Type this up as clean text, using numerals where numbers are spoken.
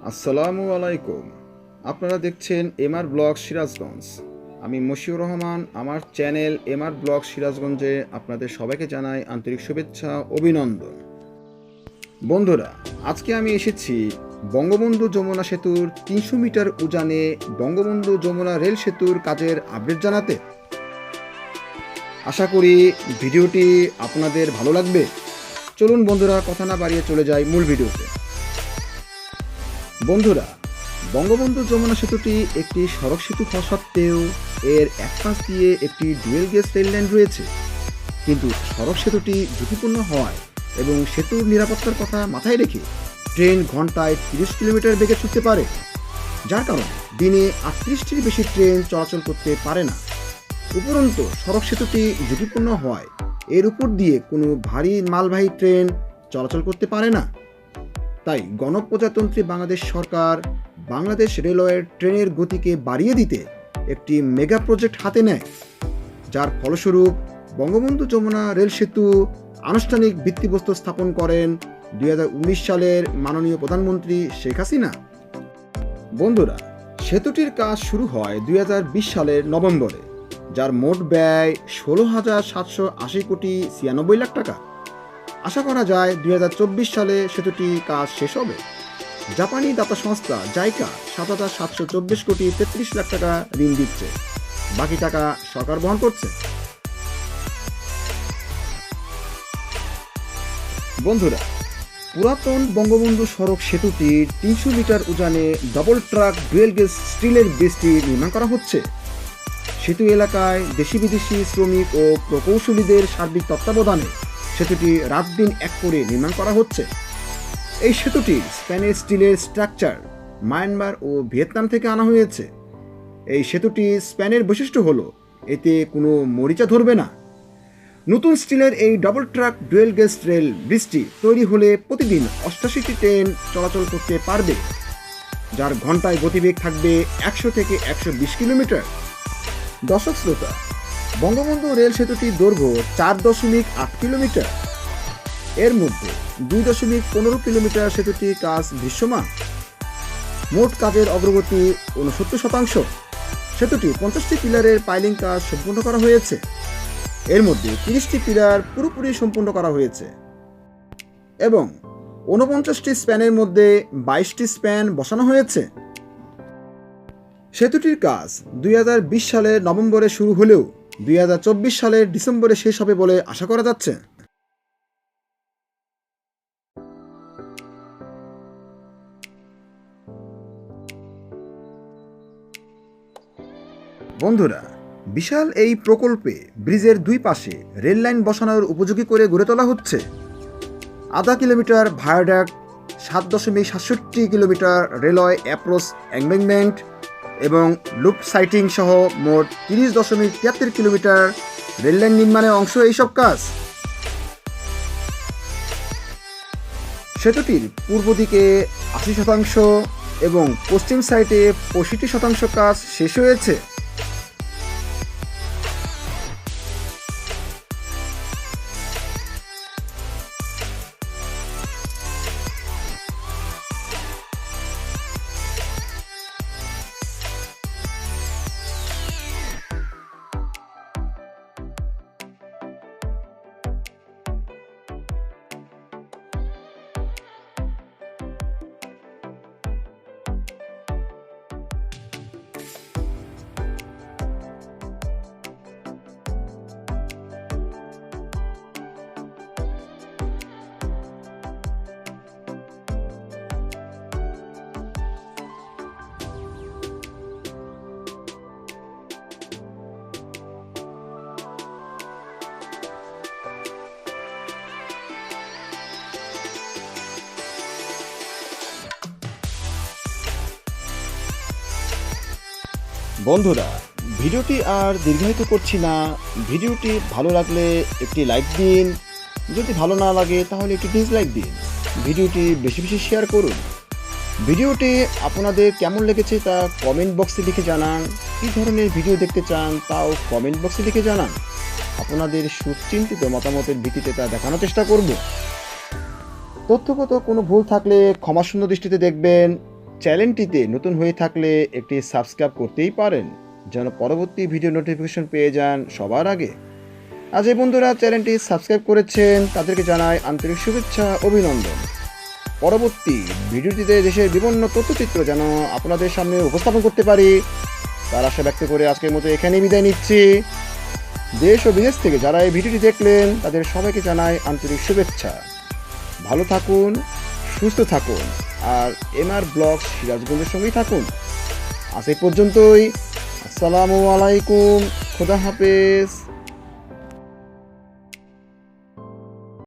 আসসালামু আলাইকুম। আপনারা দেখছেন এমআর ব্লগ সিরাজগঞ্জ। আমি মশিউর রহমান। আমার চ্যানেল এমআর ব্লগ সিরাজগঞ্জে আপনাদের সবাইকে জানাই আন্তরিক শুভেচ্ছা, অভিনন্দন। বন্ধুরা, আজকে আমি এসেছি বঙ্গবন্ধু যমুনা সেতুর ৩০০ মিটার উজানে বঙ্গবন্ধু যমুনা রেল সেতুর কাজের আপডেট জানাতে। আশা করি ভিডিওটি আপনাদের ভালো লাগবে। চলুন বন্ধুরা, কথা না বাড়িয়ে চলে যাই মূল ভিডিওতে। বন্ধুরা, বঙ্গবন্ধু যমুনা সেতুটি একটি সড়ক সেতু হওয়া সত্ত্বেও এর এক পাশ দিয়ে একটি ডুয়েল গেজ রেল লাইন রয়েছে। কিন্তু সড়ক সেতুটি ঝুঁকিপূর্ণ হওয়ায় এবং সেতুর নিরাপত্তার কথা মাথায় রেখে ট্রেন ঘন্টায় ৩০ কিলোমিটার বেগে ছুটতে পারে, যার কারণে দিনে ৩৮টির বেশি ট্রেন চলাচল করতে পারে না। উপরন্তু সড়ক সেতুটি ঝুঁকিপূর্ণ হওয়ায় এর উপর দিয়ে কোনো ভারী মালবাহী ট্রেন চলাচল করতে পারে না। তাই গণপ্রজাতন্ত্রী বাংলাদেশ সরকার বাংলাদেশ রেলওয়ের ট্রেনের গতিকে বাড়িয়ে দিতে একটি মেগা প্রজেক্ট হাতে নেয়, যার ফলস্বরূপ বঙ্গবন্ধু যমুনা রেল সেতু আনুষ্ঠানিক ভিত্তিপ্রস্তর স্থাপন করেন ২০১৯ সালের মাননীয় প্রধানমন্ত্রী শেখ হাসিনা। বন্ধুরা, সেতুটির কাজ শুরু হয় ২০২০ সালের নভেম্বরে, যার মোট ব্যয় ১৬,৭৮০ কোটি ৯৬ লাখ টাকা। আশা করা যায় ২০২৪ সালে সেতুটি কাজ শেষ হবে। জাপানি দাতা সংস্থা জাইকা ৭,৭২৪ কোটি ৩৩ লাখ টাকা ঋণ দিচ্ছে, বাকি টাকা সরকার বহন করছে। বন্ধুরা, পুরাতন বঙ্গবন্ধু সড়ক সেতুটির ৩০০ মিটার উজানে ডবল ট্রাক ডুয়েল গেজ স্টিলের ব্রিজটি নির্মাণ করা হচ্ছে। সেতু এলাকায় দেশি বিদেশি শ্রমিক ও প্রকৌশলীদের সার্বিক তত্ত্বাবধানে সেতুটি রাত দিন এক করে নির্মাণ করা হচ্ছে। এই সেতুটির স্প্যানের স্টিলের স্ট্রাকচার মায়ানমার ও ভিয়েতনাম থেকে আনা হয়েছে। এই সেতুটি স্প্যানের বৈশিষ্ট্য হলো এতে কোনো মরিচা ধরবে না। নতুন স্টিলের এই double track dual gauge rail ব্রিজটি তৈরি হলে প্রতিদিন ৮৮টি ট্রেন চলাচল করতে পারবে, যার ঘন্টায় গতিবেগ থাকবে ১০০ থেকে ১২০ কিলোমিটার। দর্শক শ্রোতা, বঙ্গবন্ধু রেল সেতুটির দৈর্ঘ্য ৪.৮ কিলোমিটার। এর মধ্যে ২.১৫ কিলোমিটার সেতুটির কাজ দৃশ্যমান। মোট কাজের অগ্রগতি ৬৯%। সেতুটি ৫০টি পিলারের পাইলিং কাজ সম্পূর্ণ করা হয়েছে। এর মধ্যে ৩০টি পিলার পুরোপুরি সম্পূর্ণ করা হয়েছে এবং ৪৯টি স্প্যানের মধ্যে ২২টি স্প্যান বসানো হয়েছে। সেতুটির কাজ ২০২০ সালের নভেম্বরে শুরু হলেও ২০২৪ সালের ডিসেম্বরে শেষ হবে বলে আশা করা যাচ্ছে। বন্ধুরা, বিশাল এই প্রকল্পে ব্রিজের দুই পাশে রেল লাইন বসানোর উপযোগী করে গড়ে তোলা হচ্ছে। আধা কিলোমিটার ভায়াডাক্ট, ৭.৬৭ কিলোমিটার রেলওয়ে অ্যাপ্রোচ এম্বেংমেন্ট এবং লুপ সাইটিং সহ মোট ৩০.৭৩ কিলোমিটার রেললাইন নির্মাণের অংশ এইসব কাজ। সেতুটির পূর্ব দিকে ৮০% এবং পশ্চিম সাইডে ৬৫% কাজ শেষ হয়েছে। বন্ধুরা, ভিডিওটি আর দীর্ঘায়িত করছি না। ভিডিওটি ভালো লাগলে একটি লাইক দিন, যদি ভালো না লাগে তাহলে একটি ডিসলাইক দিন। ভিডিওটি বেশি বেশি শেয়ার করুন। ভিডিওটি আপনাদের কেমন লেগেছে তা কমেন্ট বক্সে লিখে জানান। কী ধরনের ভিডিও দেখতে চান তাও কমেন্ট বক্সে লিখে জানান। আপনাদের সুচিন্তিত মতামতের ভিত্তিতে তা দেখানোর চেষ্টা করব। তথ্যগত কোনো ভুল থাকলে ক্ষমাশূন্য দৃষ্টিতে দেখবেন। চ্যানেলটিতে নতুন হয়ে থাকলে একটি সাবস্ক্রাইব করতেই পারেন, যেন পরবর্তী ভিডিও নোটিফিকেশন পেয়ে যান সবার আগে। আর যে বন্ধুরা চ্যানেলটি সাবস্ক্রাইব করেছেন তাদেরকে জানাই আন্তরিক শুভেচ্ছা, অভিনন্দন। পরবর্তী ভিডিওটিতে দেশের বিভিন্ন তথ্যচিত্র যেন আপনাদের সামনে উপস্থাপন করতে পারি তার আশা ব্যক্ত করে আজকের মতো এখানেই বিদায় নিচ্ছি। দেশ ও বিদেশ থেকে যারা এই ভিডিওটি দেখলেন তাদের সবাইকে জানাই আন্তরিক শুভেচ্ছা। ভালো থাকুন, সুস্থ থাকুন, আর MR ব্লগস সিরাজগঞ্জের সঙ্গেই থাকুন। আজ এই পর্যন্তই। আসসালামু আলাইকুম, খোদা হাফেজ।